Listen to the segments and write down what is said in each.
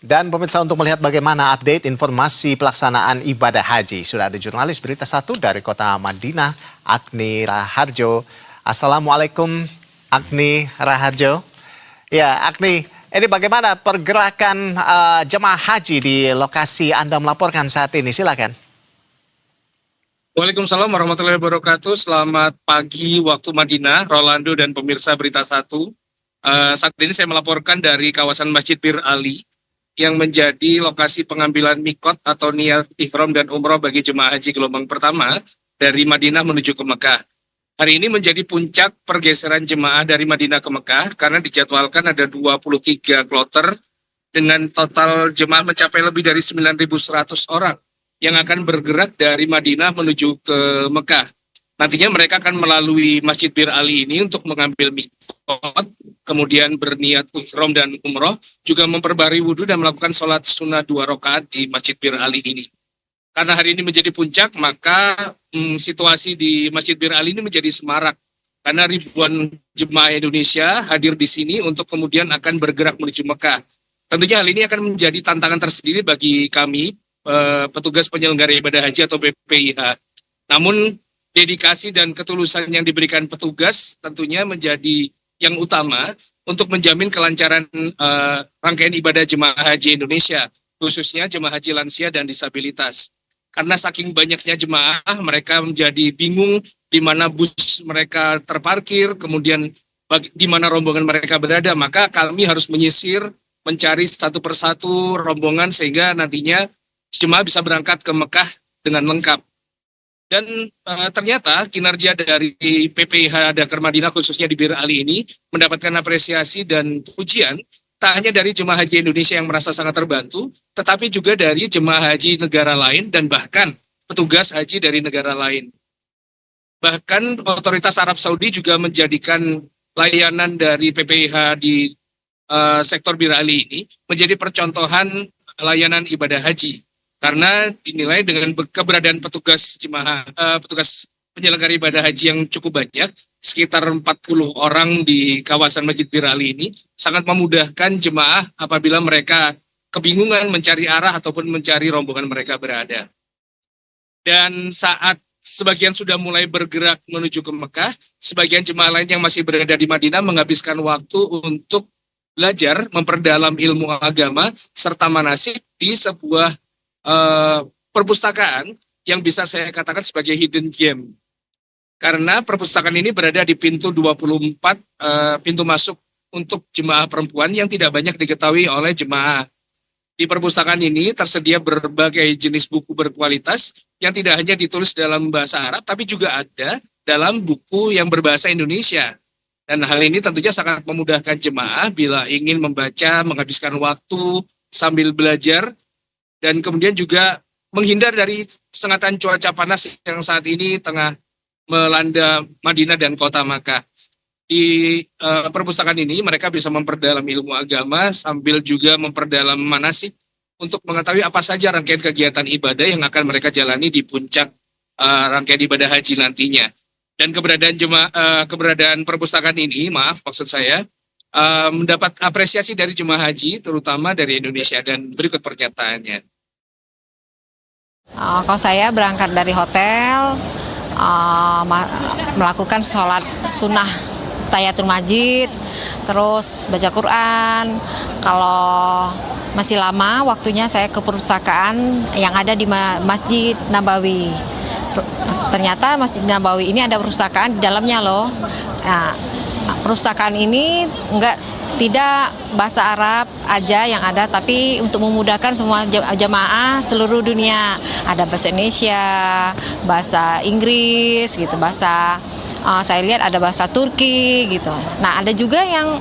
Dan pemirsa, untuk melihat bagaimana update informasi pelaksanaan ibadah haji, sudah ada jurnalis Berita Satu dari kota Madinah, Agni Raharjo. Assalamualaikum Agni Raharjo. Ya Agni, ini bagaimana pergerakan jemaah haji di lokasi Anda melaporkan saat ini? Silakan. Waalaikumsalam warahmatullahi wabarakatuh. Selamat pagi waktu Madinah, Rolando dan pemirsa Berita Satu. Saat ini saya melaporkan dari kawasan Masjid Bir Ali yang menjadi lokasi pengambilan mikot atau niat ihram dan umroh bagi jemaah haji gelombang pertama dari Madinah menuju ke Mekah. Hari ini menjadi puncak pergeseran jemaah dari Madinah ke Mekah karena dijadwalkan ada 23 kloter dengan total jemaah mencapai lebih dari 9.100 orang yang akan bergerak dari Madinah menuju ke Mekah. Nantinya mereka akan melalui Masjid Bir Ali ini untuk mengambil mikot, kemudian berniat ihram dan umroh, juga memperbarui wudhu dan melakukan sholat sunnah 2 rakaat di Masjid Bir Ali ini. Karena hari ini menjadi puncak, maka situasi di Masjid Bir Ali ini menjadi semarak. Karena ribuan jemaah Indonesia hadir di sini untuk kemudian akan bergerak menuju Mekah. Tentunya hal ini akan menjadi tantangan tersendiri bagi kami, petugas penyelenggara ibadah haji atau PPIH. Namun dedikasi dan ketulusan yang diberikan petugas tentunya menjadi yang utama untuk menjamin kelancaran rangkaian ibadah jemaah haji Indonesia, khususnya jemaah haji lansia dan disabilitas. Karena saking banyaknya jemaah, mereka menjadi bingung di mana bus mereka terparkir, kemudian di mana rombongan mereka berada, maka kami harus menyisir, mencari satu persatu rombongan sehingga nantinya jemaah bisa berangkat ke Mekah dengan lengkap. Dan ternyata kinerja dari PPIH Dakar Madinah khususnya di Bir Ali ini mendapatkan apresiasi dan pujian tak hanya dari jemaah haji Indonesia yang merasa sangat terbantu, tetapi juga dari jemaah haji negara lain dan bahkan petugas haji dari negara lain. Bahkan otoritas Arab Saudi juga menjadikan layanan dari PPIH di sektor Bir Ali ini menjadi percontohan layanan ibadah haji. Karena dinilai dengan keberadaan petugas petugas penyelenggara ibadah haji yang cukup banyak, sekitar 40 orang di kawasan Masjid Bir Ali ini, sangat memudahkan jemaah apabila mereka kebingungan mencari arah ataupun mencari rombongan mereka berada. Dan saat sebagian sudah mulai bergerak menuju ke Mekah, sebagian jemaah lain yang masih berada di Madinah menghabiskan waktu untuk belajar, memperdalam ilmu agama, serta manasik di sebuah perpustakaan yang bisa saya katakan sebagai hidden gem. Karena perpustakaan ini berada di pintu 24, pintu masuk untuk jemaah perempuan yang tidak banyak diketahui oleh jemaah. Di perpustakaan ini tersedia berbagai jenis buku berkualitas yang tidak hanya ditulis dalam bahasa Arab, tapi juga ada dalam buku yang berbahasa Indonesia. Dan hal ini tentunya sangat memudahkan jemaah bila ingin membaca, menghabiskan waktu sambil belajar, dan kemudian juga menghindar dari sengatan cuaca panas yang saat ini tengah melanda Madinah dan kota Makkah. Di perpustakaan ini mereka bisa memperdalam ilmu agama sambil juga memperdalam manasik untuk mengetahui apa saja rangkaian kegiatan ibadah yang akan mereka jalani di puncak rangkaian ibadah haji nantinya. Dan keberadaan perpustakaan ini, maksud saya, mendapat apresiasi dari jemaah haji, terutama dari Indonesia, dan berikut pernyataannya. Kalau saya berangkat dari hotel, melakukan sholat sunnah tahiyatul masjid, terus baca Quran. Kalau masih lama waktunya saya ke perpustakaan yang ada di Masjid Nabawi. Ternyata Masjid Nabawi ini ada perpustakaan di dalamnya loh. Nah, perpustakaan ini tidak bahasa Arab aja yang ada, tapi untuk memudahkan semua jemaah seluruh dunia. Ada bahasa Indonesia, bahasa Inggris gitu, saya lihat ada bahasa Turki gitu. Nah, ada juga yang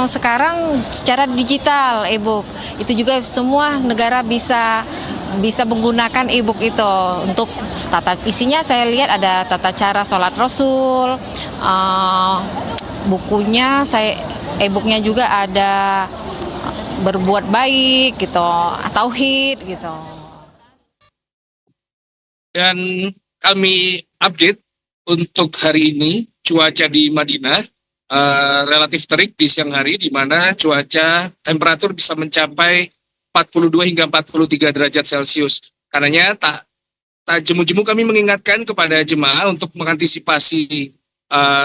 sekarang secara digital e-book. Itu juga semua negara bisa menggunakan e-book itu untuk isinya. Saya lihat ada tata cara sholat Rasul, bukunya e-booknya juga ada berbuat baik gitu, tauhid gitu. Dan kami update untuk hari ini cuaca di Madinah relatif terik di siang hari, di mana cuaca temperatur bisa mencapai 42 hingga 43 derajat Celcius. Karenanya tak jemu-jemu kami mengingatkan kepada jemaah untuk mengantisipasi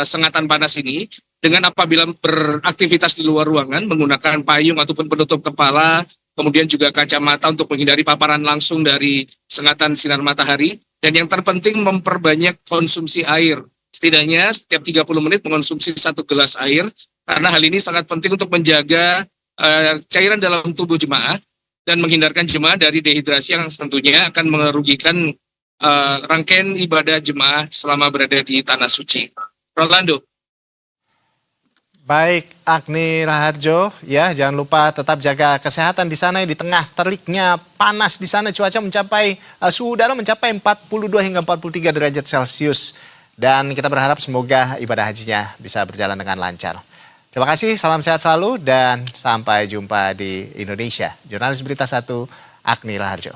sengatan panas ini dengan apabila beraktivitas di luar ruangan menggunakan payung ataupun penutup kepala, kemudian juga kacamata untuk menghindari paparan langsung dari sengatan sinar matahari. Dan yang terpenting memperbanyak konsumsi air. Setidaknya setiap 30 menit mengonsumsi 1 gelas air, karena hal ini sangat penting untuk menjaga cairan dalam tubuh jemaah dan menghindarkan jemaah dari dehidrasi yang tentunya akan merugikan rangkaian ibadah jemaah selama berada di Tanah Suci. Rolando. Baik, Agni Raharjo, ya jangan lupa tetap jaga kesehatan di sana, di tengah teriknya panas di sana, cuaca mencapai suhu udara mencapai 42 hingga 43 derajat Celcius. Dan kita berharap semoga ibadah hajinya bisa berjalan dengan lancar. Terima kasih, salam sehat selalu dan sampai jumpa di Indonesia. Jurnalis Berita 1, Agni Raharjo.